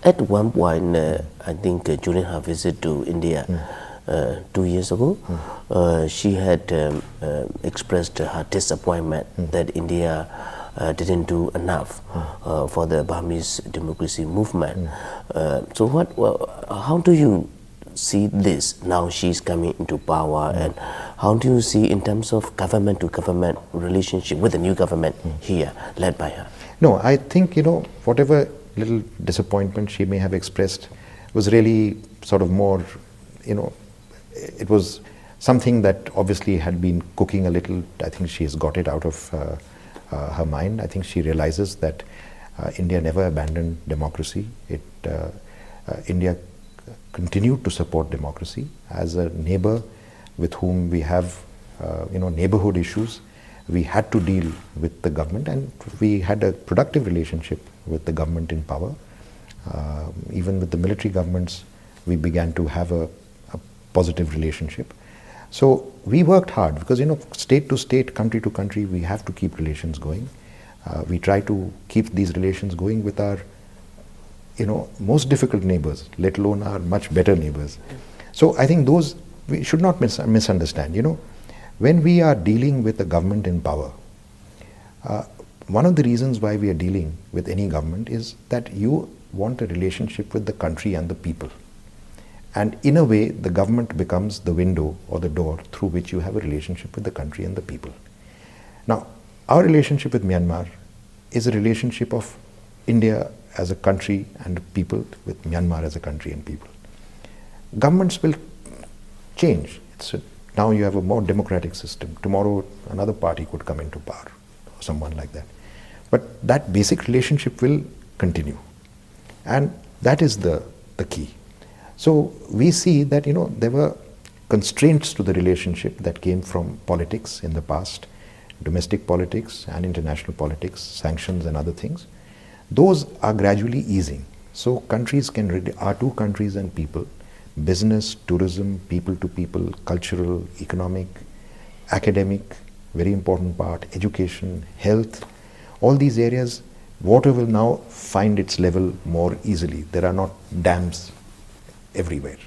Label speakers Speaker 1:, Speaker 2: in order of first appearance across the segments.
Speaker 1: At one point, I think during her visit to India 2 years ago, she had expressed her disappointment that India didn't do enough for the Burmese democracy movement. So how do you see this now she's coming into power, and how do you see in terms of government to government relationship with the new government here led by her?
Speaker 2: No, I think, whatever little disappointment she may have expressed was really sort of more, it was something that obviously had been cooking a little. I think she has got it out of her mind. I think she realizes that India never abandoned democracy. India continued to support democracy as a neighbor with whom we have, neighborhood issues. We had to deal with the government, and we had a productive relationship with the government in power. Even with the military governments, we began to have a positive relationship. So we worked hard because, state to state, country to country, we have to keep relations going. We try to keep these relations going with our, most difficult neighbors, let alone our much better neighbors. So I think those, we should not misunderstand. When we are dealing with a government in power, one of the reasons why we are dealing with any government is that you want a relationship with the country and the people. And in a way, the government becomes the window or the door through which you have a relationship with the country and the people. Now, our relationship with Myanmar is a relationship of India as a country and people with Myanmar as a country and people. Governments will change. Now you have a more democratic system. Tomorrow another party could come into power or someone like that. But that basic relationship will continue. And that is the key. So we see that, there were constraints to the relationship that came from politics in the past, domestic politics and international politics, sanctions and other things. Those are gradually easing. So countries our two countries and people, business, tourism, people to people, cultural, economic, academic, very important part, education, health, all these areas, water will now find its level more easily. There are not dams everywhere.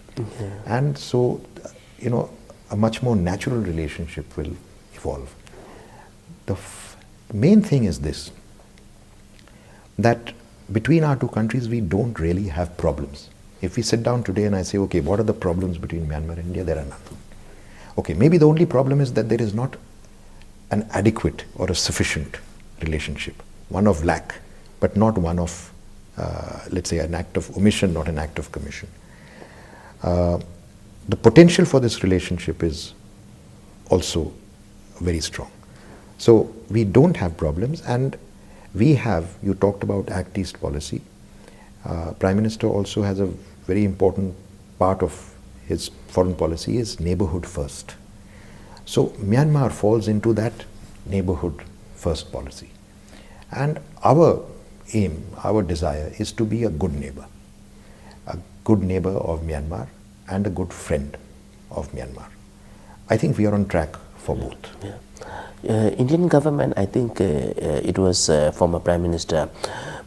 Speaker 2: And so, a much more natural relationship will evolve. The main thing is this, that between our two countries, we don't really have problems. If we sit down today and I say, okay, what are the problems between Myanmar and India? There are none. Okay, maybe the only problem is that there is not an adequate or a sufficient relationship, one of lack, but not one of, let's say, an act of omission, not an act of commission. The potential for this relationship is also very strong. So we don't have problems, and we have, you talked about Act East policy. Prime Minister also has a very important part of his foreign policy is neighborhood first. So Myanmar falls into that neighborhood first policy. And our aim, our desire is to be a good neighbor of Myanmar and a good friend of Myanmar. I think we are on track for both.
Speaker 1: Indian government, I think it was former Prime Minister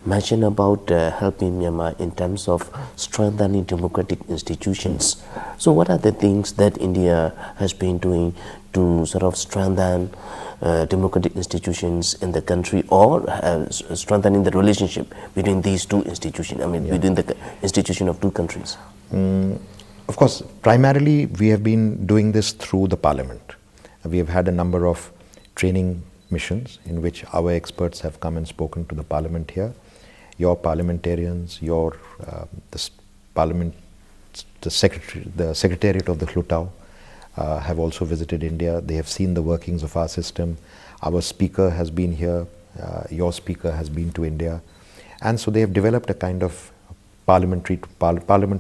Speaker 1: mentioned about helping Myanmar in terms of strengthening democratic institutions. So what are the things that India has been doing to sort of strengthen democratic institutions in the country, or strengthening the relationship between these two institutions, between the institution of two countries?
Speaker 2: Of course, primarily we have been doing this through the parliament. We have had a number of training missions in which our experts have come and spoken to the parliament here. Your parliamentarians, the secretariat of the Klutau have also visited India. They have seen the workings of our system. Our speaker has been here. Your speaker has been to India. And so they have developed a kind of parliament to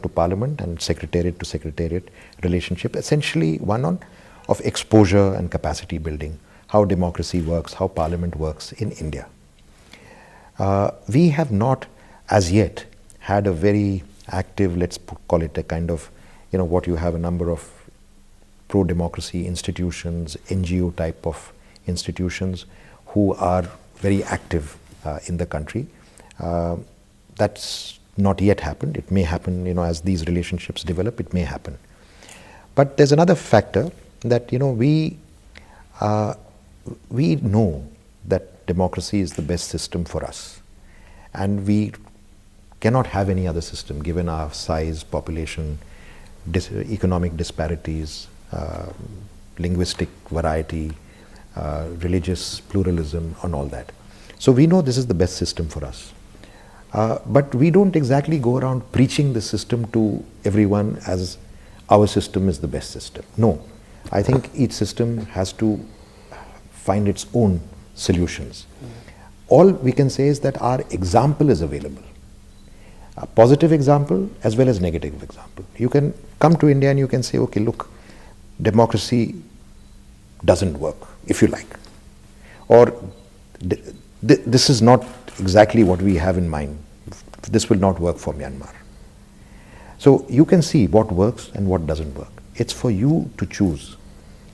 Speaker 2: parliament and secretariat to secretariat relationship, essentially one of exposure and capacity building, how democracy works, how parliament works in India. We have not as yet had a very active, let's call it a kind of, what you have a number of pro-democracy institutions, NGO type of institutions who are very active in the country. That's not yet happened. It may happen, as these relationships develop, it may happen. But there's another factor that, we know that democracy is the best system for us. And we cannot have any other system given our size, population, economic disparities, linguistic variety, religious pluralism, and all that. So we know this is the best system for us. But we don't exactly go around preaching the system to everyone as our system is the best system. No, I think each system has to find its own solutions. All we can say is that our example is available. A positive example as well as negative example. You can come to India and you can say, okay, look, democracy doesn't work, if you like. Or this is not exactly what we have in mind. This will not work for Myanmar. So you can see what works and what doesn't work. It's for you to choose,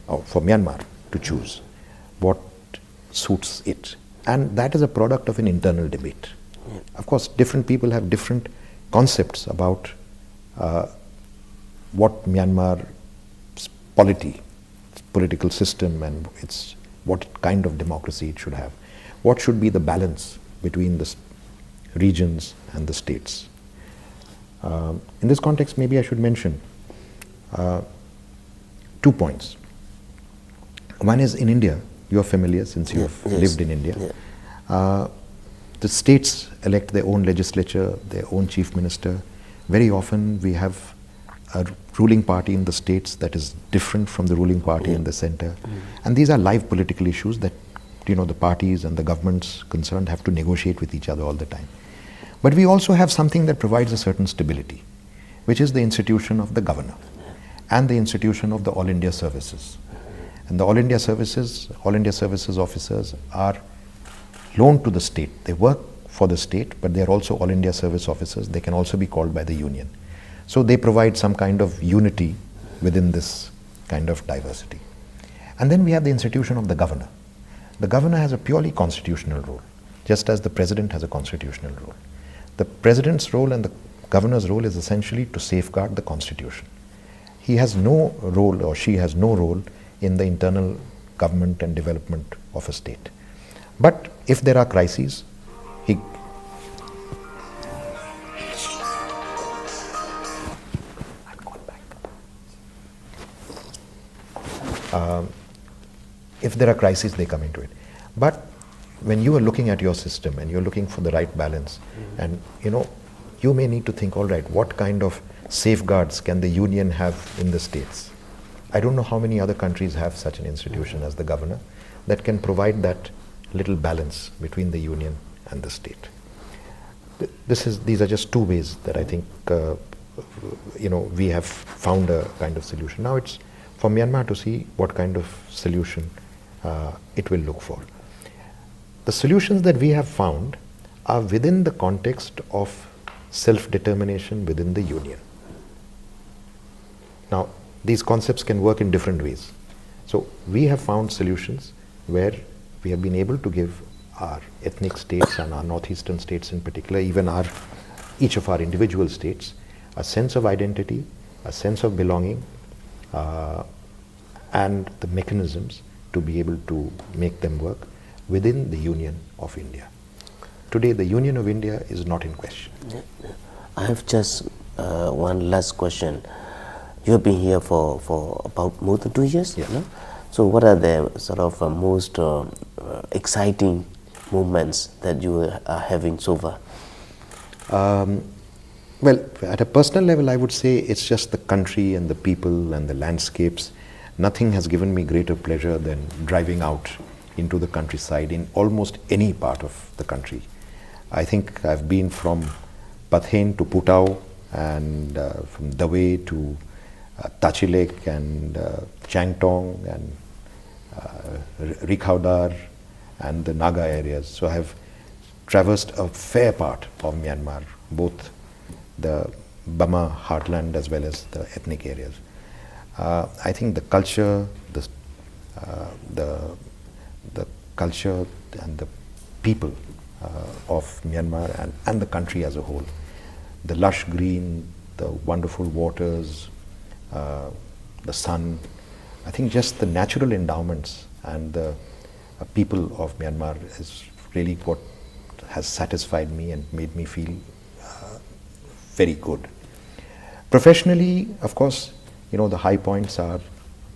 Speaker 2: or for Myanmar to choose what suits it. And that is a product of an internal debate. Yeah. Of course, different people have different concepts about what Myanmar's political system and what kind of democracy it should have. What should be the balance between the regions and the states. In this context, maybe I should mention 2 points. One is in India, you are familiar since you have lived in India. Yeah. The states elect their own legislature, their own chief minister. Very often we have a ruling party in the states that is different from the ruling party in the center. And these are live political issues that the parties and the governments concerned have to negotiate with each other all the time. But we also have something that provides a certain stability, which is the institution of the governor and the institution of the All India Services. And the All India Services officers are loaned to the state. They work for the state, but they are also All India Service officers. They can also be called by the union. So they provide some kind of unity within this kind of diversity. And then we have the institution of the governor. The governor has a purely constitutional role, just as the president has a constitutional role. The president's role and the governor's role is essentially to safeguard the constitution. He has no role, or she has no role, in the internal government and development of a state. But if there are crises, if there are crises, they come into it. But when you are looking at your system and you're looking for the right balance, and you may need to think, all right, what kind of safeguards can the union have in the states? I don't know how many other countries have such an institution as the governor that can provide that little balance between the union and the state. These are just 2 ways that I think we have found a kind of solution. Now it's for Myanmar to see what kind of solution it will look for. The solutions that we have found are within the context of self-determination within the union. Now, these concepts can work in different ways. So we have found solutions where we have been able to give our ethnic states and our northeastern states in particular, even each of our individual states, a sense of identity, a sense of belonging, and the mechanisms to be able to make them work within the Union of India. Today, the Union of India is not in question.
Speaker 1: I have just one last question. You have been here for about more than 2 years,
Speaker 2: yes.
Speaker 1: No? So what are the sort of most exciting moments that you are having so far?
Speaker 2: Well, at a personal level, I would say it's just the country and the people and the landscapes. Nothing has given me greater pleasure than driving out into the countryside in almost any part of the country. I think I've been from Pathen to Putao, and from Dawei to Tachilek and Changtong and Rikhaudar and the Naga areas. So I have traversed a fair part of Myanmar, both the Burma heartland as well as the ethnic areas. I think the culture, the culture and the people of Myanmar and the country as a whole the lush green, the wonderful waters, the sun. I think just the natural endowments and the people of Myanmar is really what has satisfied me and made me feel very good. Professionally, of course, the high points are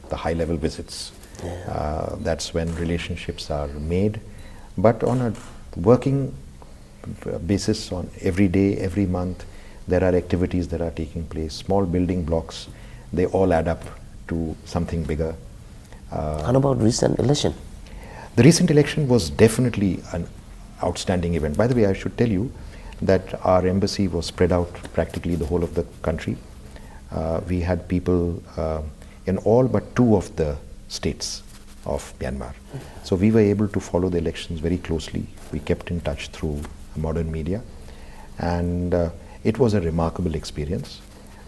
Speaker 2: the high-level visits. That's when relationships are made. But on a working basis, on every day, every month, there are activities that are taking place. Small building blocks, they all add up to something bigger.
Speaker 1: How about recent election?
Speaker 2: The recent election was definitely an outstanding event. By the way, I should tell you that our embassy was spread out practically the whole of the country. We had people in all but 2 of the states of Myanmar. So we were able to follow the elections very closely. We kept in touch through modern media, and it was a remarkable experience.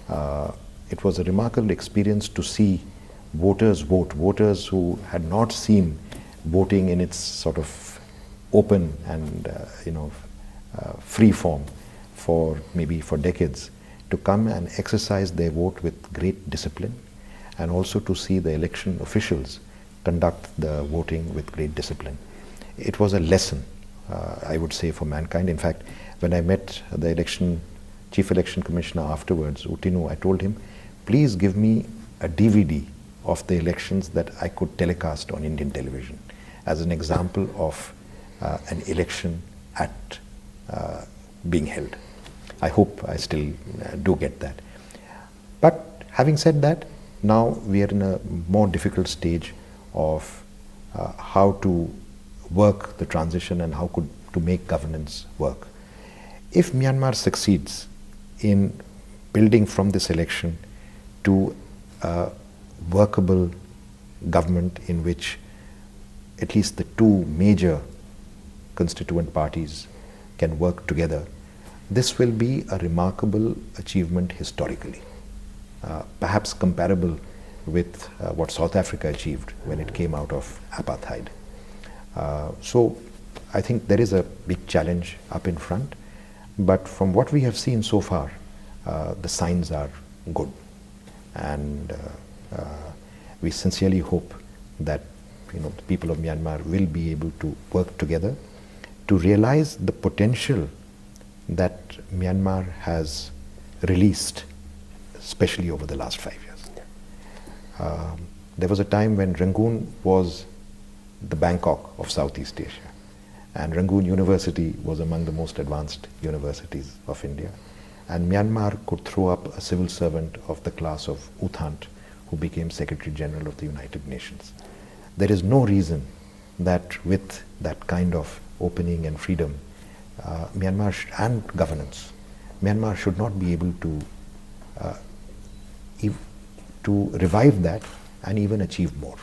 Speaker 2: It was a remarkable experience to see voters vote, voters who had not seen voting in its sort of open and free form for decades, to come and exercise their vote with great discipline, and also to see the election officials conduct the voting with great discipline. It was a lesson, I would say, for mankind. In fact, when I met the Chief Election Commissioner afterwards, Utinu, I told him, please give me a DVD of the elections that I could telecast on Indian television as an example of an election being held. I hope I still do get that. But having said that, now we are in a more difficult stage of how to work the transition and how to make governance work. If Myanmar succeeds in building from this election to a workable government in which at least the 2 major constituent parties can work together, this will be a remarkable achievement historically, perhaps comparable with what South Africa achieved when it came out of apartheid. So I think there is a big challenge up in front, but from what we have seen so far, the signs are good, and we sincerely hope that the people of Myanmar will be able to work together to realize the potential that Myanmar has released, especially over the last 5 years. There was a time when Rangoon was the Bangkok of Southeast Asia, and Rangoon University was among the most advanced universities of India, and Myanmar could throw up a civil servant of the class of U Thant, who became Secretary General of the United Nations. There is no reason that with that kind of opening and freedom, Myanmar and governance, Myanmar should not be able to revive that and even achieve more.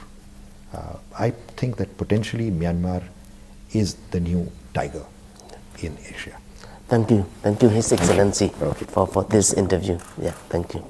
Speaker 2: I think that potentially Myanmar is the new tiger in Asia.
Speaker 1: Thank you, His Excellency, for this interview. Yeah, thank you.